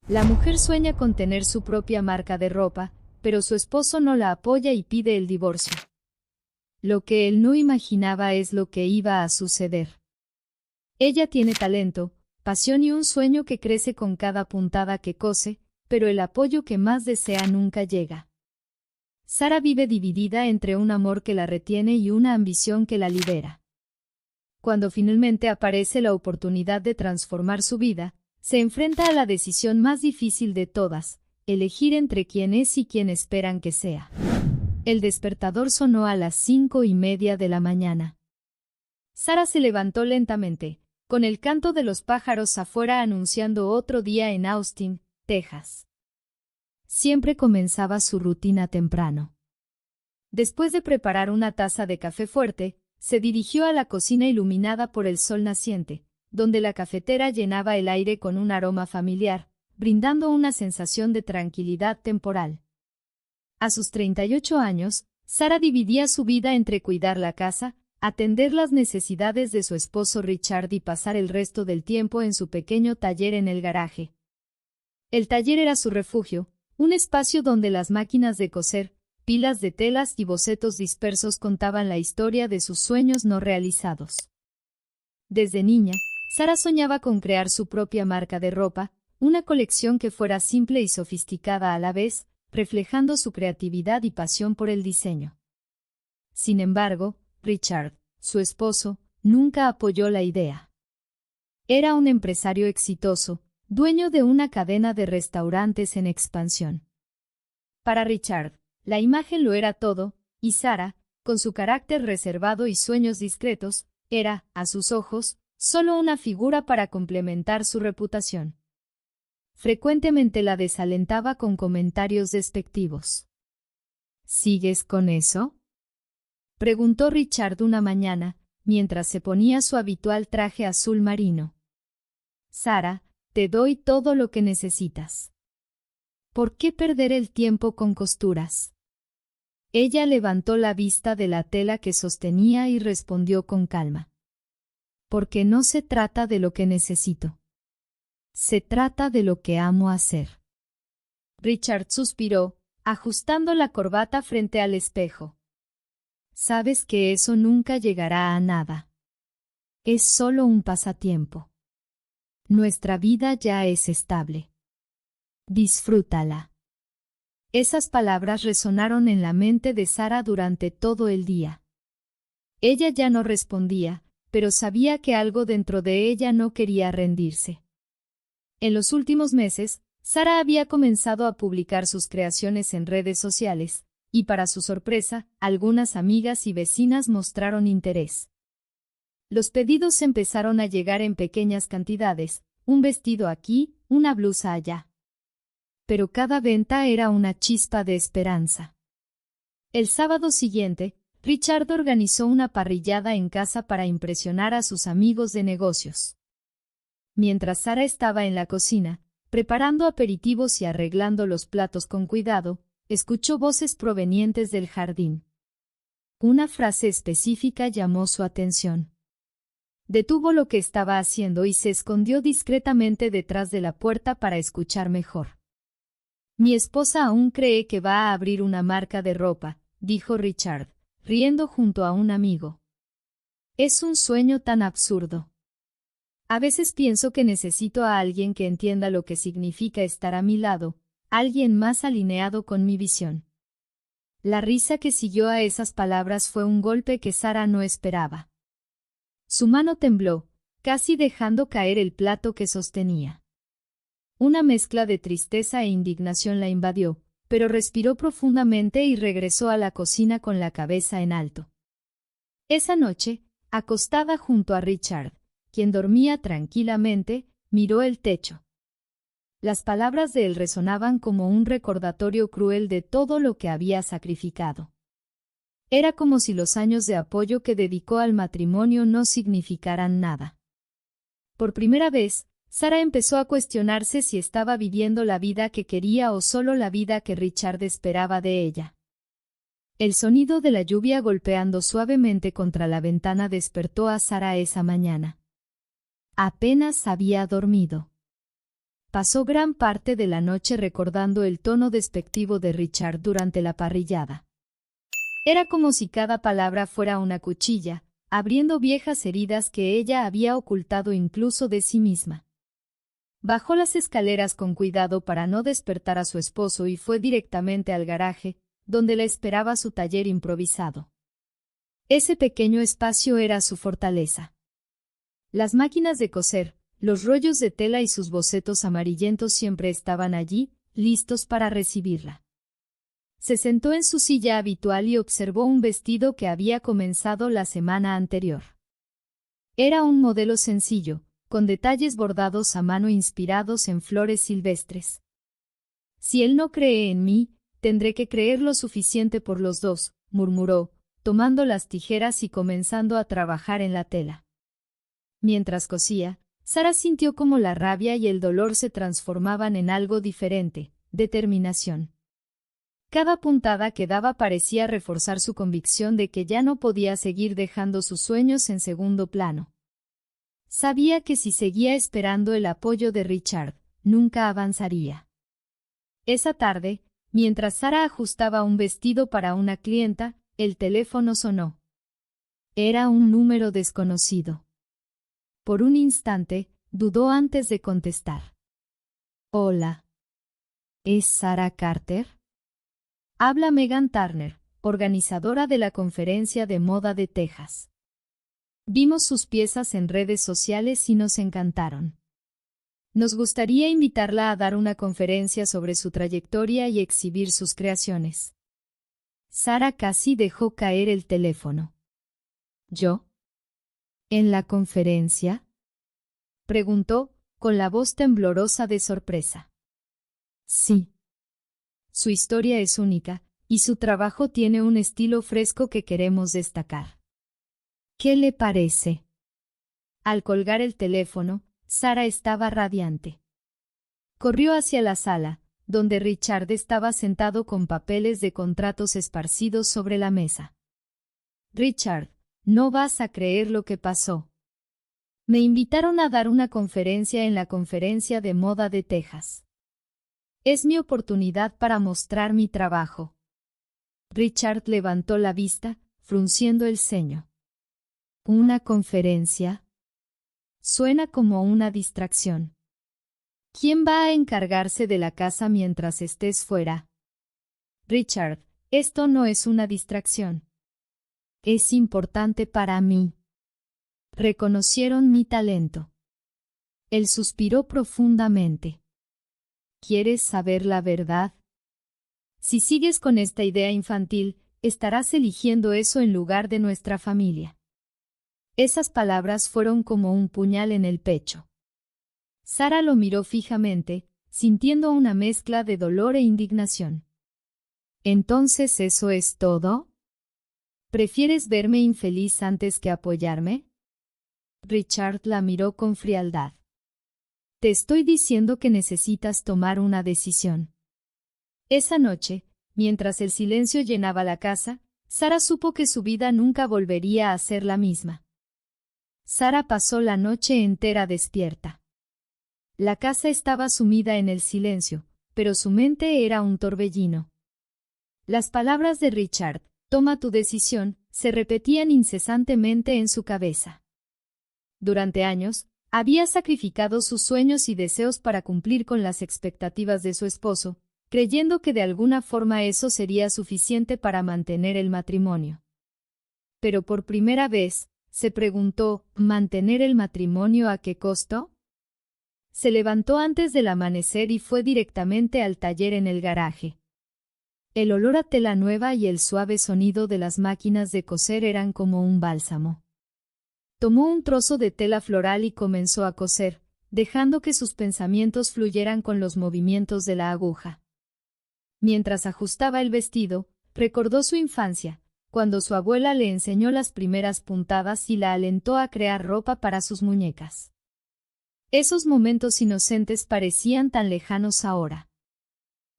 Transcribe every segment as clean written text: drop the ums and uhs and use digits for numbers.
La mujer sueña con tener su propia marca de ropa, pero su esposo no la apoya y pide el divorcio. Lo que él no imaginaba es lo que iba a suceder. Ella tiene talento, pasión y un sueño que crece con cada puntada que cose, pero el apoyo que más desea nunca llega. Sara vive dividida entre un amor que la retiene y una ambición que la libera. Cuando finalmente aparece la oportunidad de transformar su vida, se enfrenta a la decisión más difícil de todas, elegir entre quién es y quién esperan que sea. El despertador sonó a las 5:30 de la mañana. Sara se levantó lentamente, con el canto de los pájaros afuera anunciando otro día en Austin, Texas. Siempre comenzaba su rutina temprano. Después de preparar una taza de café fuerte, se dirigió a la cocina iluminada por el sol naciente, donde la cafetera llenaba el aire con un aroma familiar, brindando una sensación de tranquilidad temporal. A sus 38 años, Sara dividía su vida entre cuidar la casa, atender las necesidades de su esposo Richard y pasar el resto del tiempo en su pequeño taller en el garaje. El taller era su refugio, un espacio donde las máquinas de coser, pilas de telas y bocetos dispersos contaban la historia de sus sueños no realizados. Desde niña, Sara soñaba con crear su propia marca de ropa, una colección que fuera simple y sofisticada a la vez, reflejando su creatividad y pasión por el diseño. Sin embargo, Richard, su esposo, nunca apoyó la idea. Era un empresario exitoso, dueño de una cadena de restaurantes en expansión. Para Richard, la imagen lo era todo, y Sara, con su carácter reservado y sueños discretos, era, a sus ojos, solo una figura para complementar su reputación. Frecuentemente la desalentaba con comentarios despectivos. ¿Sigues con eso?, preguntó Richard una mañana, mientras se ponía su habitual traje azul marino. Sara, te doy todo lo que necesitas. ¿Por qué perder el tiempo con costuras? Ella levantó la vista de la tela que sostenía y respondió con calma. Porque no se trata de lo que necesito. Se trata de lo que amo hacer. Richard suspiró, ajustando la corbata frente al espejo. Sabes que eso nunca llegará a nada. Es solo un pasatiempo. Nuestra vida ya es estable. Disfrútala. Esas palabras resonaron en la mente de Sara durante todo el día. Ella ya no respondía, pero sabía que algo dentro de ella no quería rendirse. En los últimos meses, Sara había comenzado a publicar sus creaciones en redes sociales, y para su sorpresa, algunas amigas y vecinas mostraron interés. Los pedidos empezaron a llegar en pequeñas cantidades, un vestido aquí, una blusa allá. Pero cada venta era una chispa de esperanza. El sábado siguiente, Richard organizó una parrillada en casa para impresionar a sus amigos de negocios. Mientras Sara estaba en la cocina, preparando aperitivos y arreglando los platos con cuidado, escuchó voces provenientes del jardín. Una frase específica llamó su atención. Detuvo lo que estaba haciendo y se escondió discretamente detrás de la puerta para escuchar mejor. Mi esposa aún cree que va a abrir una marca de ropa, dijo Richard, riendo junto a un amigo. Es un sueño tan absurdo. A veces pienso que necesito a alguien que entienda lo que significa estar a mi lado, alguien más alineado con mi visión. La risa que siguió a esas palabras fue un golpe que Sara no esperaba. Su mano tembló, casi dejando caer el plato que sostenía. Una mezcla de tristeza e indignación la invadió, pero respiró profundamente y regresó a la cocina con la cabeza en alto. Esa noche, acostada junto a Richard, quien dormía tranquilamente, miró el techo. Las palabras de él resonaban como un recordatorio cruel de todo lo que había sacrificado. Era como si los años de apoyo que dedicó al matrimonio no significaran nada. Por primera vez, Sara empezó a cuestionarse si estaba viviendo la vida que quería o solo la vida que Richard esperaba de ella. El sonido de la lluvia golpeando suavemente contra la ventana despertó a Sara esa mañana. Apenas había dormido. pasó gran parte de la noche recordando el tono despectivo de Richard durante la parrillada. Era como si cada palabra fuera una cuchilla, abriendo viejas heridas que ella había ocultado incluso de sí misma. Bajó las escaleras con cuidado para no despertar a su esposo y fue directamente al garaje, donde la esperaba su taller improvisado. Ese pequeño espacio era su fortaleza. Las máquinas de coser, los rollos de tela y sus bocetos amarillentos siempre estaban allí, listos para recibirla. Se sentó en su silla habitual y observó un vestido que había comenzado la semana anterior. Era un modelo sencillo, con detalles bordados a mano inspirados en flores silvestres. Si él no cree en mí, tendré que creer lo suficiente por los dos, murmuró, tomando las tijeras y comenzando a trabajar en la tela. Mientras cosía, Sara sintió como la rabia y el dolor se transformaban en algo diferente, determinación. Cada puntada que daba parecía reforzar su convicción de que ya no podía seguir dejando sus sueños en segundo plano. Sabía que si seguía esperando el apoyo de Richard, nunca avanzaría. Esa tarde, mientras Sara ajustaba un vestido para una clienta, el teléfono sonó. Era un número desconocido. Por un instante, dudó antes de contestar. Hola. ¿Es Sara Carter? Habla Megan Turner, organizadora de la conferencia de moda de Texas. Vimos sus piezas en redes sociales y nos encantaron. Nos gustaría invitarla a dar una conferencia sobre su trayectoria y exhibir sus creaciones. Sara casi dejó caer el teléfono. ¿Yo? ¿En la conferencia?, preguntó, con la voz temblorosa de sorpresa. Sí. Su historia es única, y su trabajo tiene un estilo fresco que queremos destacar. ¿Qué le parece? Al colgar el teléfono, Sara estaba radiante. Corrió hacia la sala, donde Richard estaba sentado con papeles de contratos esparcidos sobre la mesa. Richard, no vas a creer lo que pasó. Me invitaron a dar una conferencia en la conferencia de moda de Texas. Es mi oportunidad para mostrar mi trabajo. Richard levantó la vista, frunciendo el ceño. ¿Una conferencia? Suena como una distracción. ¿Quién va a encargarse de la casa mientras estés fuera? Richard, esto no es una distracción. Es importante para mí. Reconocieron mi talento. Él suspiró profundamente. ¿Quieres saber la verdad? Si sigues con esta idea infantil, estarás eligiendo eso en lugar de nuestra familia. Esas palabras fueron como un puñal en el pecho. Sara lo miró fijamente, sintiendo una mezcla de dolor e indignación. ¿Entonces eso es todo? ¿Prefieres verme infeliz antes que apoyarme? Richard la miró con frialdad. Te estoy diciendo que necesitas tomar una decisión. Esa noche, mientras el silencio llenaba la casa, Sara supo que su vida nunca volvería a ser la misma. Sara pasó la noche entera despierta. La casa estaba sumida en el silencio, pero su mente era un torbellino. Las palabras de Richard, toma tu decisión, se repetían incesantemente en su cabeza. Durante años, había sacrificado sus sueños y deseos para cumplir con las expectativas de su esposo, creyendo que de alguna forma eso sería suficiente para mantener el matrimonio. Pero por primera vez, se preguntó, ¿mantener el matrimonio a qué costo? Se levantó antes del amanecer y fue directamente al taller en el garaje. El olor a tela nueva y el suave sonido de las máquinas de coser eran como un bálsamo. Tomó un trozo de tela floral y comenzó a coser, dejando que sus pensamientos fluyeran con los movimientos de la aguja. Mientras ajustaba el vestido, recordó su infancia, cuando su abuela le enseñó las primeras puntadas y la alentó a crear ropa para sus muñecas. Esos momentos inocentes parecían tan lejanos ahora.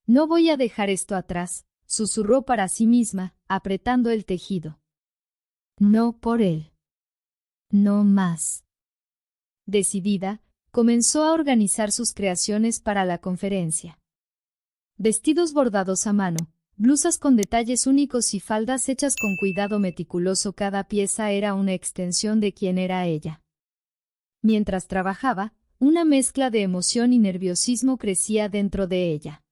No voy a dejar esto atrás, susurró para sí misma, apretando el tejido. No por él. No más. Decidida, comenzó a organizar sus creaciones para la conferencia. Vestidos bordados a mano, blusas con detalles únicos y faldas hechas con cuidado meticuloso, cada pieza era una extensión de quien era ella. Mientras trabajaba, una mezcla de emoción y nerviosismo crecía dentro de ella.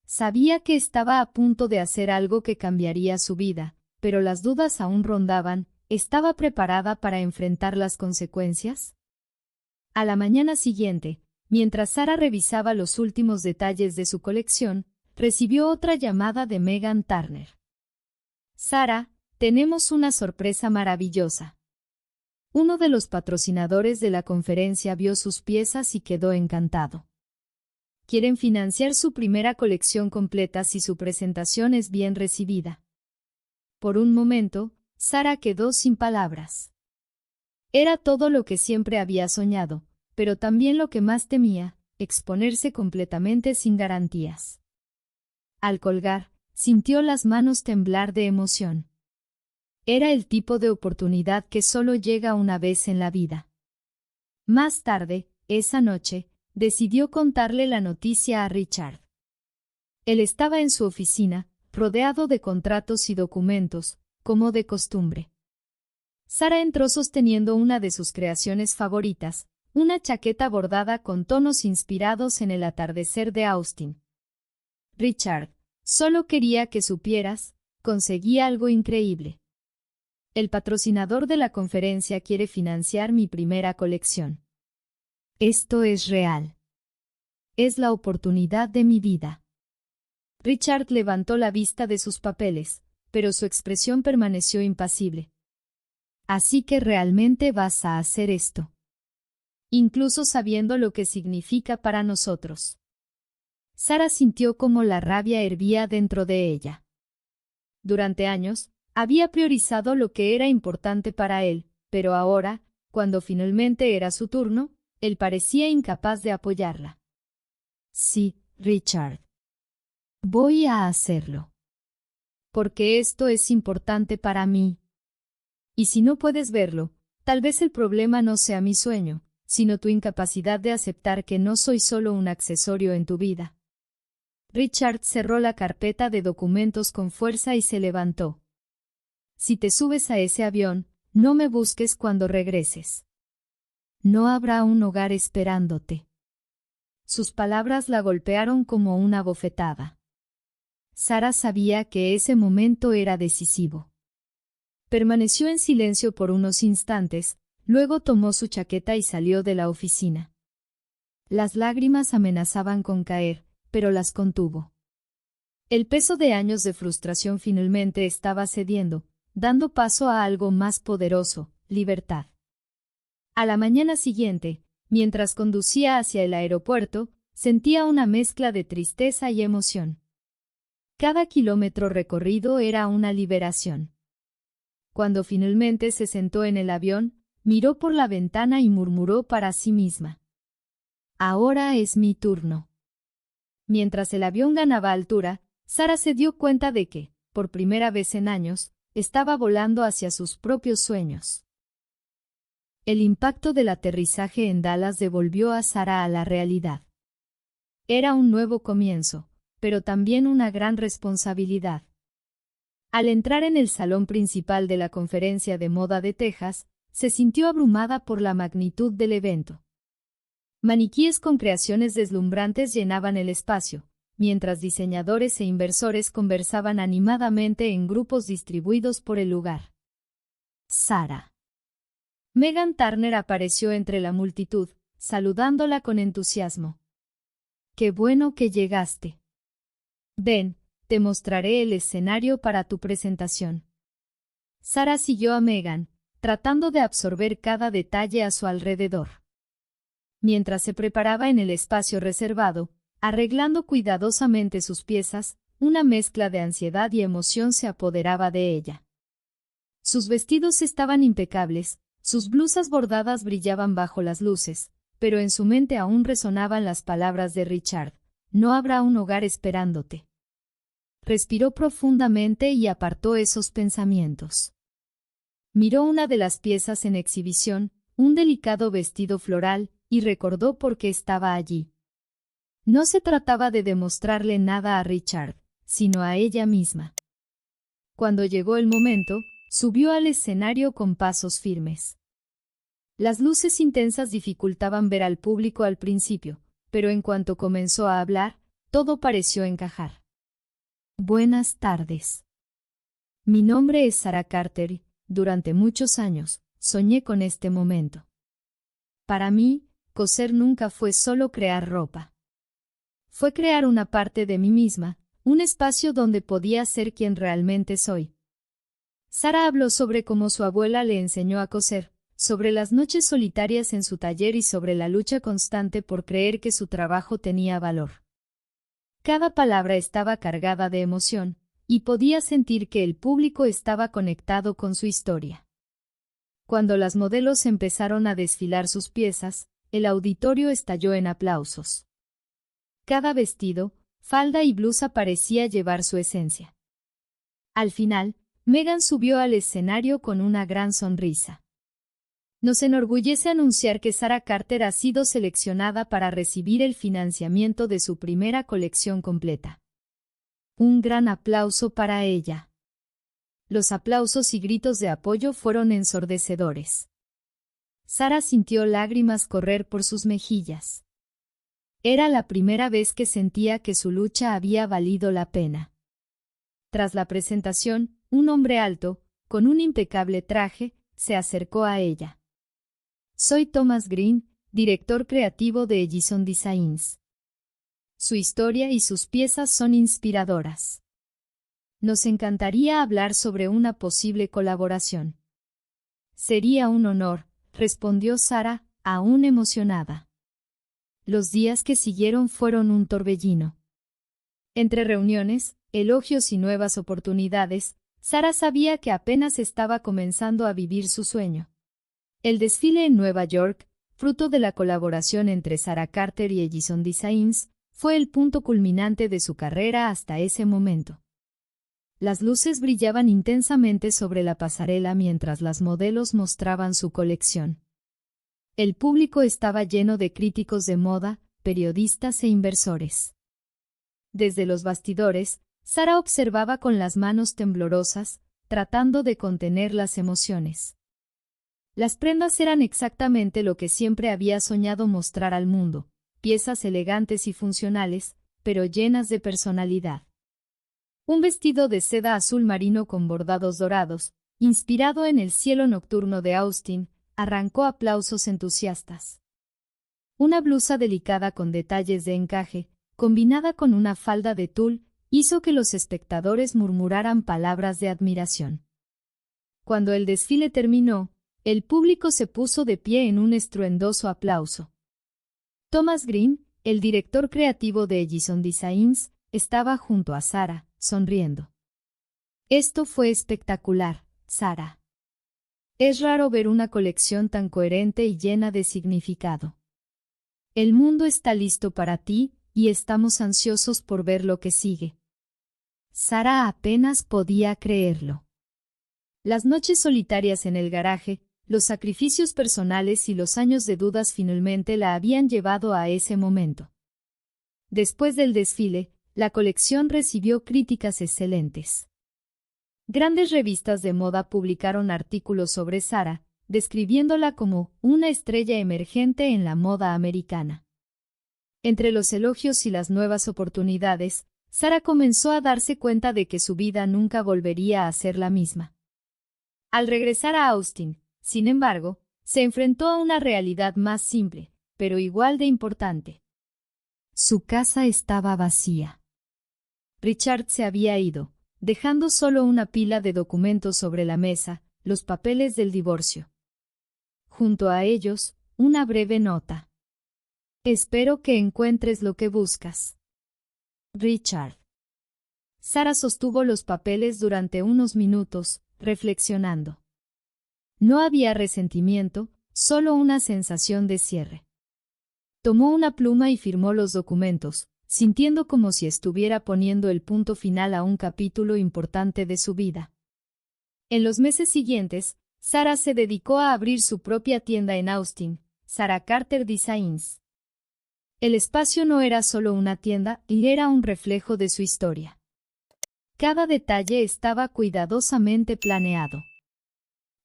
Sabía que estaba a punto de hacer algo que cambiaría su vida, pero las dudas aún rondaban. ¿Estaba preparada para enfrentar las consecuencias? A la mañana siguiente, mientras Sara revisaba los últimos detalles de su colección, recibió otra llamada de Megan Turner. Sara, tenemos una sorpresa maravillosa. Uno de los patrocinadores de la conferencia vio sus piezas y quedó encantado. Quieren financiar su primera colección completa si su presentación es bien recibida. Por un momento, Sara quedó sin palabras. Era todo lo que siempre había soñado, pero también lo que más temía, exponerse completamente sin garantías. Al colgar, sintió las manos temblar de emoción. Era el tipo de oportunidad que solo llega una vez en la vida. Más tarde, esa noche, decidió contarle la noticia a Richard. Él estaba en su oficina, rodeado de contratos y documentos, como de costumbre. Sara entró sosteniendo una de sus creaciones favoritas, una chaqueta bordada con tonos inspirados en el atardecer de Austin. Richard, solo quería que supieras, conseguí algo increíble. El patrocinador de la conferencia quiere financiar mi primera colección. Esto es real. Es la oportunidad de mi vida. Richard levantó la vista de sus papeles, pero su expresión permaneció impasible. Así que realmente vas a hacer esto. Incluso sabiendo lo que significa para nosotros. Sara sintió como la rabia hervía dentro de ella. Durante años, había priorizado lo que era importante para él, pero ahora, cuando finalmente era su turno, él parecía incapaz de apoyarla. Sí, Richard. Voy a hacerlo. Porque esto es importante para mí. Y si no puedes verlo, tal vez el problema no sea mi sueño, sino tu incapacidad de aceptar que no soy solo un accesorio en tu vida. Richard cerró la carpeta de documentos con fuerza y se levantó. Si te subes a ese avión, no me busques cuando regreses. No habrá un hogar esperándote. Sus palabras la golpearon como una bofetada. Sara sabía que ese momento era decisivo. Permaneció en silencio por unos instantes, luego tomó su chaqueta y salió de la oficina. Las lágrimas amenazaban con caer, pero las contuvo. El peso de años de frustración finalmente estaba cediendo, dando paso a algo más poderoso, libertad. A la mañana siguiente, mientras conducía hacia el aeropuerto, sentía una mezcla de tristeza y emoción. Cada kilómetro recorrido era una liberación. Cuando finalmente se sentó en el avión, miró por la ventana y murmuró para sí misma. Ahora es mi turno. Mientras el avión ganaba altura, Sara se dio cuenta de que, por primera vez en años, estaba volando hacia sus propios sueños. El impacto del aterrizaje en Dallas devolvió a Sara a la realidad. Era un nuevo comienzo, pero también una gran responsabilidad. Al entrar en el salón principal de la conferencia de moda de Texas, se sintió abrumada por la magnitud del evento. Maniquíes con creaciones deslumbrantes llenaban el espacio, mientras diseñadores e inversores conversaban animadamente en grupos distribuidos por el lugar. Sara. Megan Turner apareció entre la multitud, saludándola con entusiasmo. ¡Qué bueno que llegaste! Ven, te mostraré el escenario para tu presentación. Sara siguió a Megan, tratando de absorber cada detalle a su alrededor. Mientras se preparaba en el espacio reservado, arreglando cuidadosamente sus piezas, una mezcla de ansiedad y emoción se apoderaba de ella. Sus vestidos estaban impecables, sus blusas bordadas brillaban bajo las luces, pero en su mente aún resonaban las palabras de Richard: no habrá un hogar esperándote. Respiró profundamente y apartó esos pensamientos. Miró una de las piezas en exhibición, un delicado vestido floral, y recordó por qué estaba allí. No se trataba de demostrarle nada a Richard, sino a ella misma. Cuando llegó el momento, subió al escenario con pasos firmes. Las luces intensas dificultaban ver al público al principio, pero en cuanto comenzó a hablar, todo pareció encajar. Buenas tardes. Mi nombre es Sarah Carter y, durante muchos años, soñé con este momento. Para mí, coser nunca fue solo crear ropa. Fue crear una parte de mí misma, un espacio donde podía ser quien realmente soy. Sarah habló sobre cómo su abuela le enseñó a coser, sobre las noches solitarias en su taller y sobre la lucha constante por creer que su trabajo tenía valor. Cada palabra estaba cargada de emoción, y podía sentir que el público estaba conectado con su historia. Cuando las modelos empezaron a desfilar sus piezas, el auditorio estalló en aplausos. Cada vestido, falda y blusa parecía llevar su esencia. Al final, Meghan subió al escenario con una gran sonrisa. Nos enorgullece anunciar que Sarah Carter ha sido seleccionada para recibir el financiamiento de su primera colección completa. Un gran aplauso para ella. Los aplausos y gritos de apoyo fueron ensordecedores. Sarah sintió lágrimas correr por sus mejillas. Era la primera vez que sentía que su lucha había valido la pena. Tras la presentación, un hombre alto, con un impecable traje, se acercó a ella. Soy Thomas Green, director creativo de Ellison Designs. Su historia y sus piezas son inspiradoras. Nos encantaría hablar sobre una posible colaboración. Sería un honor, respondió Sarah, aún emocionada. Los días que siguieron fueron un torbellino. Entre reuniones, elogios y nuevas oportunidades, Sarah sabía que apenas estaba comenzando a vivir su sueño. El desfile en Nueva York, fruto de la colaboración entre Sarah Carter y Ellison Designs, fue el punto culminante de su carrera hasta ese momento. Las luces brillaban intensamente sobre la pasarela mientras las modelos mostraban su colección. El público estaba lleno de críticos de moda, periodistas e inversores. Desde los bastidores, Sarah observaba con las manos temblorosas, tratando de contener las emociones. Las prendas eran exactamente lo que siempre había soñado mostrar al mundo, piezas elegantes y funcionales, pero llenas de personalidad. Un vestido de seda azul marino con bordados dorados, inspirado en el cielo nocturno de Austin, arrancó aplausos entusiastas. Una blusa delicada con detalles de encaje, combinada con una falda de tul, hizo que los espectadores murmuraran palabras de admiración. Cuando el desfile terminó, el público se puso de pie en un estruendoso aplauso. Thomas Green, el director creativo de Ellison Designs, estaba junto a Sarah, sonriendo. Esto fue espectacular, Sarah. Es raro ver una colección tan coherente y llena de significado. El mundo está listo para ti, y estamos ansiosos por ver lo que sigue. Sarah apenas podía creerlo. Las noches solitarias en el garaje, los sacrificios personales y los años de dudas finalmente la habían llevado a ese momento. Después del desfile, la colección recibió críticas excelentes. Grandes revistas de moda publicaron artículos sobre Sarah, describiéndola como una estrella emergente en la moda americana. Entre los elogios y las nuevas oportunidades, Sarah comenzó a darse cuenta de que su vida nunca volvería a ser la misma. Al regresar a Austin, sin embargo, se enfrentó a una realidad más simple, pero igual de importante. Su casa estaba vacía. Richard se había ido, dejando solo una pila de documentos sobre la mesa, los papeles del divorcio. Junto a ellos, una breve nota. Espero que encuentres lo que buscas. Richard. Sarah sostuvo los papeles durante unos minutos, reflexionando. No había resentimiento, solo una sensación de cierre. Tomó una pluma y firmó los documentos, sintiendo como si estuviera poniendo el punto final a un capítulo importante de su vida. En los meses siguientes, Sarah se dedicó a abrir su propia tienda en Austin, Sarah Carter Designs. El espacio no era solo una tienda, y era un reflejo de su historia. Cada detalle estaba cuidadosamente planeado.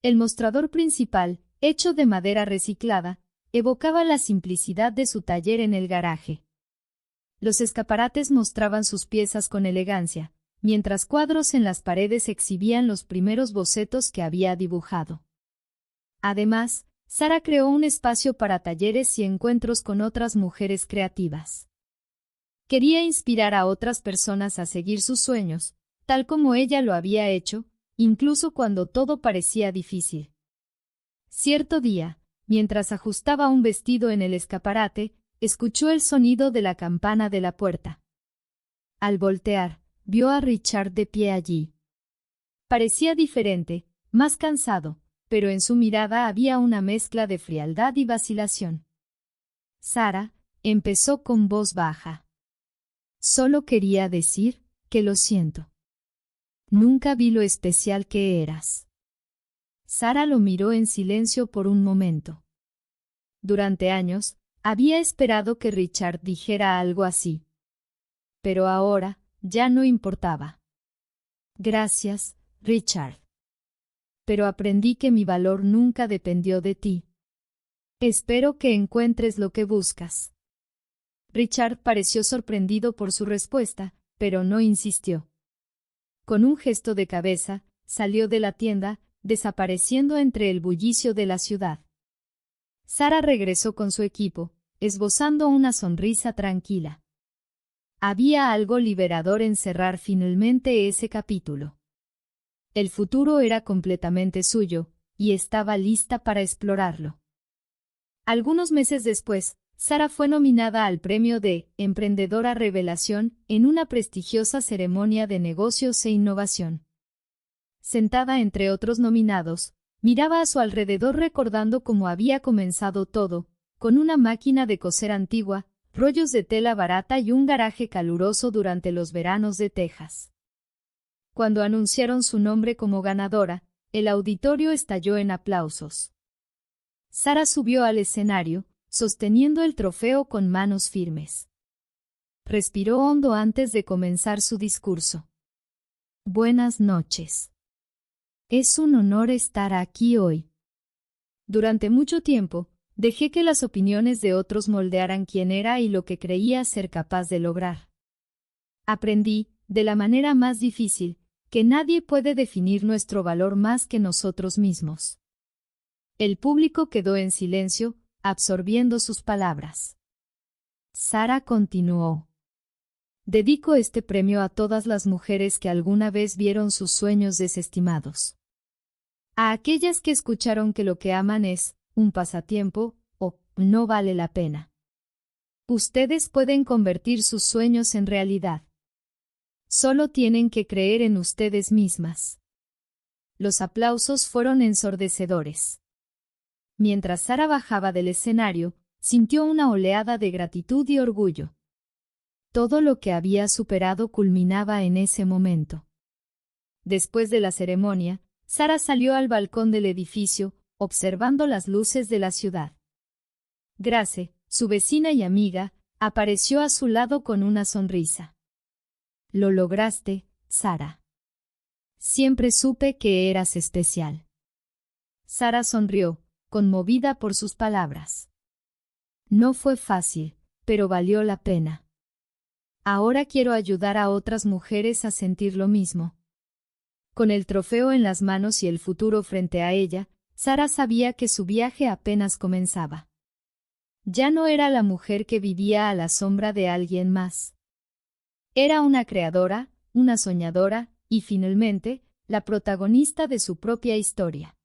El mostrador principal, hecho de madera reciclada, evocaba la simplicidad de su taller en el garaje. Los escaparates mostraban sus piezas con elegancia, mientras cuadros en las paredes exhibían los primeros bocetos que había dibujado. Además, Sarah creó un espacio para talleres y encuentros con otras mujeres creativas. Quería inspirar a otras personas a seguir sus sueños, tal como ella lo había hecho, incluso cuando todo parecía difícil. Cierto día, mientras ajustaba un vestido en el escaparate, escuchó el sonido de la campana de la puerta. Al voltear, vio a Richard de pie allí. Parecía diferente, más cansado, pero en su mirada había una mezcla de frialdad y vacilación. Sarah, empezó con voz baja. Solo quería decir que lo siento. Nunca vi lo especial que eras. Sarah lo miró en silencio por un momento. Durante años, había esperado que Richard dijera algo así. Pero ahora, ya no importaba. Gracias, Richard. Pero aprendí que mi valor nunca dependió de ti. Espero que encuentres lo que buscas. Richard pareció sorprendido por su respuesta, pero no insistió. Con un gesto de cabeza, salió de la tienda, desapareciendo entre el bullicio de la ciudad. Sarah regresó con su equipo, esbozando una sonrisa tranquila. Había algo liberador en cerrar finalmente ese capítulo. El futuro era completamente suyo, y estaba lista para explorarlo. Algunos meses después, Sarah fue nominada al premio de Emprendedora Revelación en una prestigiosa ceremonia de negocios e innovación. Sentada entre otros nominados, miraba a su alrededor recordando cómo había comenzado todo, con una máquina de coser antigua, rollos de tela barata y un garaje caluroso durante los veranos de Texas. Cuando anunciaron su nombre como ganadora, el auditorio estalló en aplausos. Sarah subió al escenario, sosteniendo el trofeo con manos firmes. Respiró hondo antes de comenzar su discurso. Buenas noches. Es un honor estar aquí hoy. Durante mucho tiempo, dejé que las opiniones de otros moldearan quién era y lo que creía ser capaz de lograr. Aprendí, de la manera más difícil, que nadie puede definir nuestro valor más que nosotros mismos. El público quedó en silencio, absorbiendo sus palabras. Sarah continuó. Dedico este premio a todas las mujeres que alguna vez vieron sus sueños desestimados. A aquellas que escucharon que lo que aman es un pasatiempo o no vale la pena. Ustedes pueden convertir sus sueños en realidad. Solo tienen que creer en ustedes mismas. Los aplausos fueron ensordecedores. Mientras Sarah bajaba del escenario, sintió una oleada de gratitud y orgullo. Todo lo que había superado culminaba en ese momento. Después de la ceremonia, Sarah salió al balcón del edificio, observando las luces de la ciudad. Grace, su vecina y amiga, apareció a su lado con una sonrisa. Lo lograste, Sarah. Siempre supe que eras especial. Sarah sonrió, conmovida por sus palabras. No fue fácil, pero valió la pena. Ahora quiero ayudar a otras mujeres a sentir lo mismo. Con el trofeo en las manos y el futuro frente a ella, Sarah sabía que su viaje apenas comenzaba. Ya no era la mujer que vivía a la sombra de alguien más. Era una creadora, una soñadora, y finalmente, la protagonista de su propia historia.